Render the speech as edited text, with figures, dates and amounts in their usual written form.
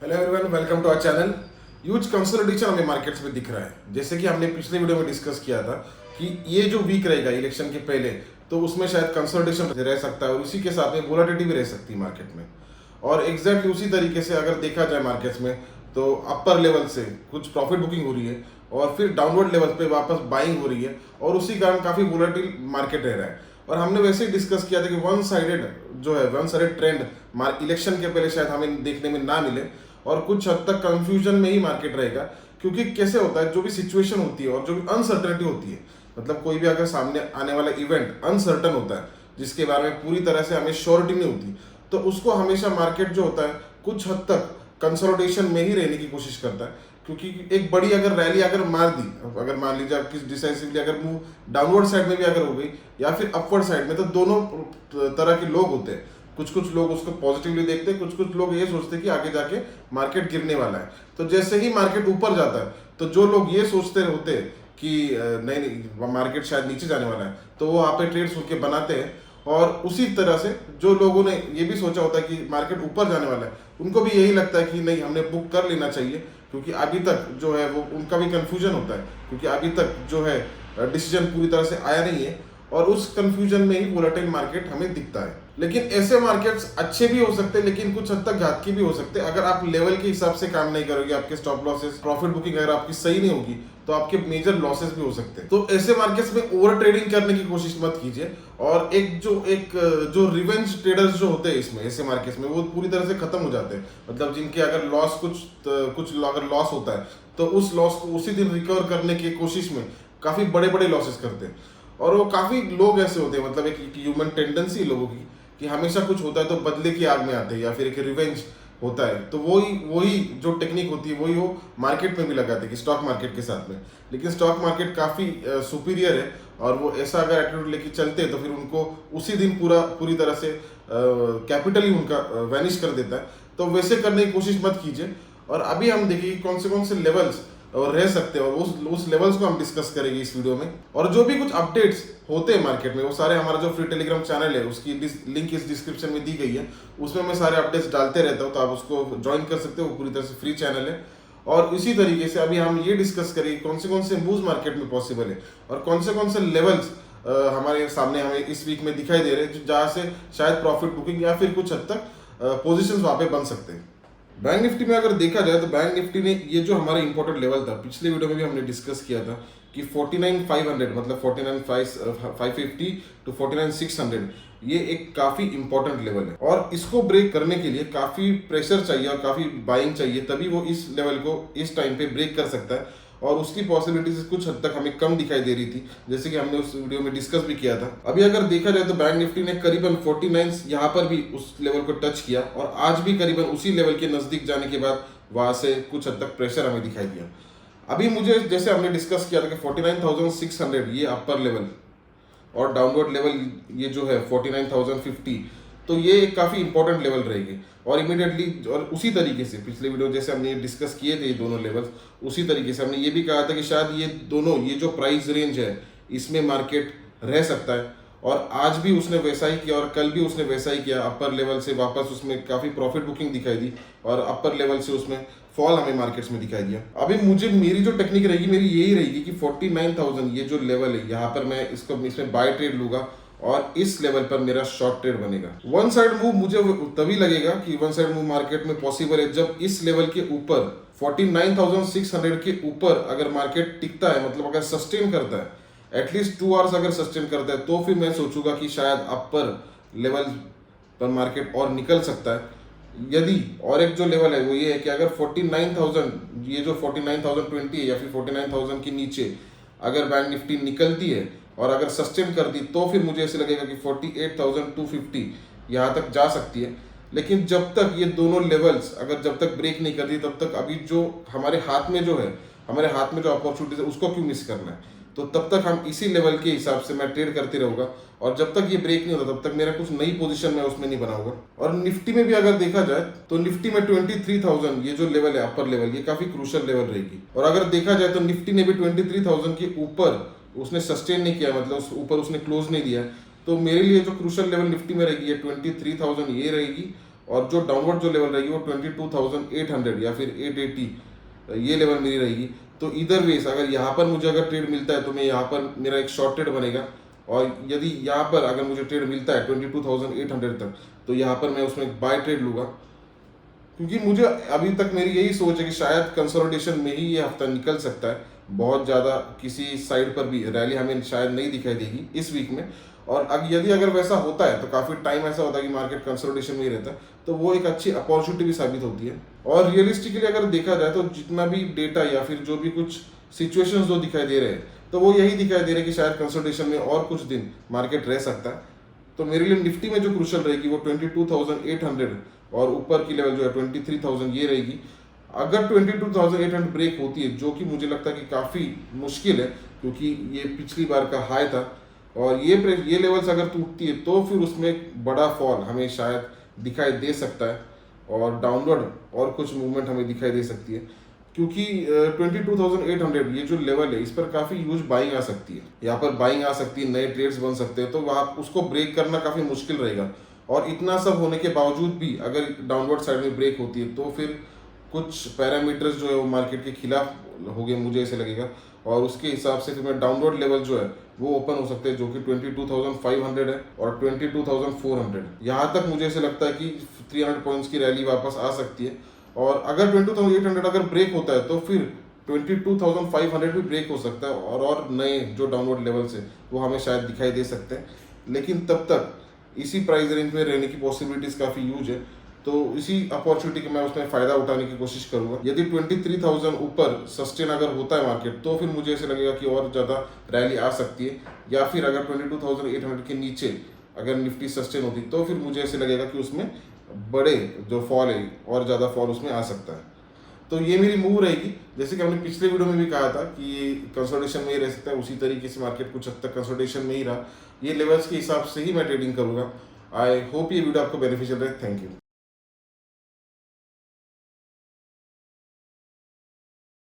Hello everyone, welcome to our channel. Huge consolidation हमें markets में दिख रहा है। जैसे कि हमने पिछले वीडियो में डिस्कस किया था कि ये जो वीक रहेगा इलेक्शन के पहले, तो उसमें शायद कंसोलिडेशन रह सकता है और उसी के साथ में वोलेटिलिटी भी रह सकती है मार्केट में। और एग्जैक्टली उसी तरीके से अगर देखा जाए मार्केट्स में, तो अपर लेवल से कुछ प्रॉफिट बुकिंग हो रही है और फिर डाउनवर्ड लेवल पे वापस बाइंग हो रही है और उसी कारण काफ़ी वोलेटिल मार्केट रह रहा है। और हमने वैसे ही डिस्कस किया था कि वन साइडेड जो है, वन साइडेड ट्रेंड इलेक्शन के पहले शायद हमें देखने में ना मिले और कुछ हद तक कंफ्यूजन में ही मार्केट रहेगा। क्योंकि कैसे होता है, जो भी सिचुएशन होती है और जो भी अनसर्टेनिटी होती है, मतलब कोई भी अगर सामने आने वाला इवेंट अनसर्टन होता है जिसके बारे में पूरी तरह से हमें श्योरिटी नहीं होती, तो उसको हमेशा मार्केट जो होता है कुछ हद तक कंसोलिडेशन में ही रहने की कोशिश करता है। क्योंकि एक बड़ी अगर रैली अगर मार दी, अगर मान लीजिए किस डिसाइसिवली अगर मूव डाउनवर्ड साइड में भी अगर हो गई या फिर अपवर्ड साइड में, तो दोनों तरह के लोग होते हैं। कुछ कुछ लोग उसको पॉजिटिवली देखते हैं, कुछ कुछ लोग ये सोचते हैं कि आगे जाके मार्केट गिरने वाला है। तो जैसे ही मार्केट ऊपर जाता है, तो जो लोग ये सोचते होते हैं कि नहीं नहीं मार्केट शायद नीचे जाने वाला है, तो वो वहाँ पे ट्रेड्स उनके बनाते हैं। और उसी तरह से जो लोगों ने ये भी सोचा होता है कि मार्केट ऊपर जाने वाला है, उनको भी यही लगता है कि नहीं, हमने बुक कर लेना चाहिए। क्योंकि अभी तक जो है वो उनका भी कंफ्यूजन होता है, क्योंकि अभी तक जो है डिसीजन पूरी तरह से आया नहीं है और उस कंफ्यूजन में ही वोलेटाइल मार्केट हमें दिखता है। लेकिन ऐसे मार्केट्स अच्छे भी हो सकते हैं, लेकिन कुछ हद तक घातकी भी हो सकते हैं। अगर आप लेवल के हिसाब से काम नहीं करोगे, आपके स्टॉप लॉसेस, प्रॉफिट बुकिंग अगर आपकी सही नहीं होगी, तो आपके मेजर लॉसेस भी हो सकते हैं। तो ऐसे मार्केट्स में ओवर ट्रेडिंग करने की कोशिश मत कीजिए। और एक जो रिवेंज ट्रेडर्स जो होते हैं इसमें, ऐसे मार्केट्स में, वो पूरी तरह से खत्म हो जाते हैं। मतलब जिनके अगर लॉस कुछ अगर लॉस होता है, तो उस लॉस को उसी दिन रिकवर करने की कोशिश में काफी बड़े बड़े लॉसेस करते हैं। और वो काफी लोग ऐसे होते हैं, मतलब एक ह्यूमन टेंडेंसी लोगों की कि हमेशा कुछ होता है तो बदले की आग में आते हैं या फिर एक रिवेंज होता है, तो वही जो टेक्निक होती है वही वो मार्केट में भी लगाते हैं कि स्टॉक मार्केट के साथ में। लेकिन स्टॉक मार्केट काफ़ी सुपीरियर है और वो ऐसा अगर एटीट्यूड लेके चलते हैं तो फिर उनको उसी दिन पूरी तरह से कैपिटल ही उनका वैनिश कर देता है। तो वैसे करने की कोशिश मत कीजिए। और अभी हम देखिए कि कौन से लेवल्स और रह सकते हैं और उस लेवल्स को हम डिस्कस करेंगे इस वीडियो में। और जो भी कुछ अपडेट्स होते हैं मार्केट में, वो सारे हमारा जो फ्री टेलीग्राम चैनल है उसकी लिंक इस डिस्क्रिप्शन में दी गई है। उसमें मैं सारे अपडेट्स डालते रहता हूँ, तो आप उसको ज्वाइन कर सकते हो। वो पूरी तरह से फ्री चैनल है। और इसी तरीके से अभी हम ये डिस्कस करेंगे कौन से मूव्स मार्केट में पॉसिबल है और कौन से लेवल्स हमारे सामने हमें इस वीक में दिखाई दे रहे हैं, जहाँ से शायद प्रॉफिट बुकिंग या फिर कुछ हद तक पोजिशन वहाँ पे बन सकते हैं। बैंक निफ्टी में अगर देखा जाए तो बैंक निफ्टी ने ये जो हमारा इंपॉर्टेंट लेवल था, पिछले वीडियो में भी हमने डिस्कस किया था कि 49,500 मतलब 49,550 टू 49,600, ये एक काफी इंपॉर्टेंट लेवल है। और इसको ब्रेक करने के लिए काफी प्रेशर चाहिए और काफी बाइंग चाहिए, तभी वो इस लेवल को इस टाइम पे ब्रेक कर सकता है। और उसकी पॉसिबिलिटीज कुछ हद तक हमें कम दिखाई दे रही थी, जैसे कि हमने उस वीडियो में डिस्कस भी किया था। अभी अगर देखा जाए तो बैंक निफ्टी ने करीबन 49 यहाँ पर भी उस लेवल को टच किया और आज भी करीबन उसी लेवल के नजदीक जाने के बाद वहां से कुछ हद तक प्रेशर हमें दिखाई दिया। अभी मुझे, जैसे हमने डिस्कस किया था कि 49,600 ये अपर लेवल और डाउनवर्ड लेवल ये जो है 49,050, तो ये एक काफ़ी इंपॉर्टेंट लेवल रहेगी। और इमीडिएटली और उसी तरीके से पिछले वीडियो जैसे हमने डिस्कस किए थे ये दोनों लेवल्स, उसी तरीके से हमने ये भी कहा था कि शायद ये जो प्राइस रेंज है इसमें मार्केट रह सकता है। और आज भी उसने वैसा ही किया और कल भी उसने वैसा ही किया। अपर लेवल से वापस उसमें काफ़ी प्रॉफिट बुकिंग दिखाई दी और अपर लेवल से उसमें फॉल हमें मार्केट्स में दिखाई दिया। अभी मेरी जो टेक्निक रहेगी, मेरी यही रहेगी कि 49,000 ये जो लेवल है, यहाँ पर मैं इसमें बाय ट्रेड लूंगा और इस लेवल पर मेरा शॉर्ट ट्रेड बनेगा। वन साइड मूव मुझे तभी लगेगा कि वन साइड मूव मार्केट में पॉसिबल है जब इस लेवल के ऊपर 49,600 के ऊपर अगर मार्केट टिकता है, मतलब अगर सस्टेन करता है, एटलीस्ट 2 आवर्स अगर सस्टेन करता है, तो फिर मैं सोचूंगा कि शायद अपर लेवल पर मार्केट और निकल सकता है। यदि और एक जो लेवल है वो ये है कि अगर 49,000 ये जो 49,020 है या फिर 49,000 के नीचे अगर बैंक निफ्टी निकलती है और अगर सस्टेन करती, तो फिर मुझे ऐसे लगेगा कि 48,250 यहाँ तक जा सकती है। लेकिन जब तक ये दोनों लेवल्स अगर जब तक ब्रेक नहीं करती, तब तक अभी जो हमारे हाथ में जो अपॉर्चुनिटीज है उसको क्यों मिस करना है। तो तब तक हम इसी लेवल के हिसाब से मैं ट्रेड करते रहूंगा और जब तक ये ब्रेक नहीं होता तब तक मेरा कुछ नई पोजीशन मैं उसमें नहीं बनाऊंगा। और निफ्टी में भी अगर देखा जाए तो निफ्टी में 23,000 ये जो लेवल है अपर लेवल, ये काफी क्रूशियल लेवल रहेगी। और अगर देखा जाए तो निफ्टी ने भी 23,000 के ऊपर उसने सस्टेन नहीं किया, मतलब ऊपर उसने क्लोज नहीं दिया। तो मेरे लिए जो क्रूशियल लेवल निफ्टी में रहेगी 23,000 ये रहेगी और जो डाउनवर्ड जो लेवल रहेगी वो 22,800 या फिर 880 ये लेवल मेरी रहेगी। तो इधर वेज अगर यहाँ पर मुझे अगर ट्रेड मिलता है तो मैं यहाँ पर मेरा एक शॉर्ट ट्रेड बनेगा, और यदि यहाँ पर अगर मुझे ट्रेड मिलता है 22,800 तक तो यहाँ पर मैं उसमें बाय ट्रेड लूँगा, क्योंकि मुझे अभी तक मेरी यही सोच है कि शायद कंसोलिडेशन में ही ये हफ्ता निकल सकता है। बहुत ज़्यादा किसी साइड पर भी रैली हमें शायद नहीं दिखाई देगी इस वीक में, और यदि अगर वैसा होता है तो काफ़ी टाइम ऐसा होता है कि मार्केट कंसोलिडेशन में ही रहता है, तो वो एक अच्छी अपॉर्चुनिटी भी साबित होती है। और रियलिस्टिकली अगर देखा जाए तो जितना भी डेटा या फिर जो भी कुछ सिचुएशंस जो दिखाई दे रहे हैं तो वो यही दिखाई दे रहे हैं कि शायद कंसोलिडेशन में और कुछ दिन मार्केट रह सकता है। तो मेरे लिए निफ्टी में जो क्रूशल रहेगी वो 22,800 और ऊपर की लेवल जो है 23,000 ये रहेगी। अगर 22,800 ब्रेक होती है, जो कि मुझे लगता है कि काफ़ी मुश्किल है क्योंकि ये पिछली बार का हाई था, और ये लेवल्स अगर टूटती है तो फिर उसमें एक बड़ा फॉल हमें शायद दिखाई दे सकता है, और डाउनवर्ड और कुछ मूवमेंट हमें दिखाई दे सकती है, क्योंकि 22,800 ये जो लेवल है इस पर काफ़ी ह्यूज बाइंग आ सकती है। यहाँ पर बाइंग आ सकती है, नए ट्रेड्स बन सकते हैं, तो वहाँ उसको ब्रेक करना काफ़ी मुश्किल रहेगा। और इतना सब होने के बावजूद भी अगर डाउनवर्ड साइड में ब्रेक होती है तो फिर कुछ पैरामीटर्स जो है वो मार्केट के खिलाफ हो गए, मुझे ऐसे लगेगा, और उसके हिसाब से फिर मैं डाउनवर्ड लेवल जो है वो ओपन हो सकते हैं, जो कि 22,500 है और 22,400। यहाँ तक मुझे ऐसे लगता है कि 300 पॉइंट्स की रैली वापस आ सकती है, और अगर 22,800 अगर ब्रेक होता है तो फिर 22,500 भी ब्रेक हो सकता है, और नए जो डाउनवर्ड लेवल्स है वो हमें शायद दिखाई दे सकते हैं। लेकिन तब तक इसी प्राइस रेंज में रहने की पॉसिबिलिटीज़ काफ़ी यूज है, तो इसी अपॉर्चुनिटी के मैं उसमें फ़ायदा उठाने की कोशिश करूंगा। यदि 23,000 ऊपर सस्टेन अगर होता है मार्केट तो फिर मुझे ऐसे लगेगा कि और ज़्यादा रैली आ सकती है, या फिर अगर 22,800 के नीचे अगर निफ्टी सस्टेन होती तो फिर मुझे ऐसे लगेगा कि उसमें बड़े जो फॉल है और ज़्यादा फॉल उसमें आ सकता है। तो ये मेरी मूव रहेगी, जैसे कि हमने पिछले वीडियो में भी कहा था कि कंसोलिडेशन में ही रह सकता है, उसी तरीके से मार्केट कुछ हद तक कंसोलिडेशन में ही रहा। ये लेवल्स के हिसाब से ही मैं ट्रेडिंग करूँगा। आई होप ये वीडियो आपको बेनिफिशियल रहे। Thank you.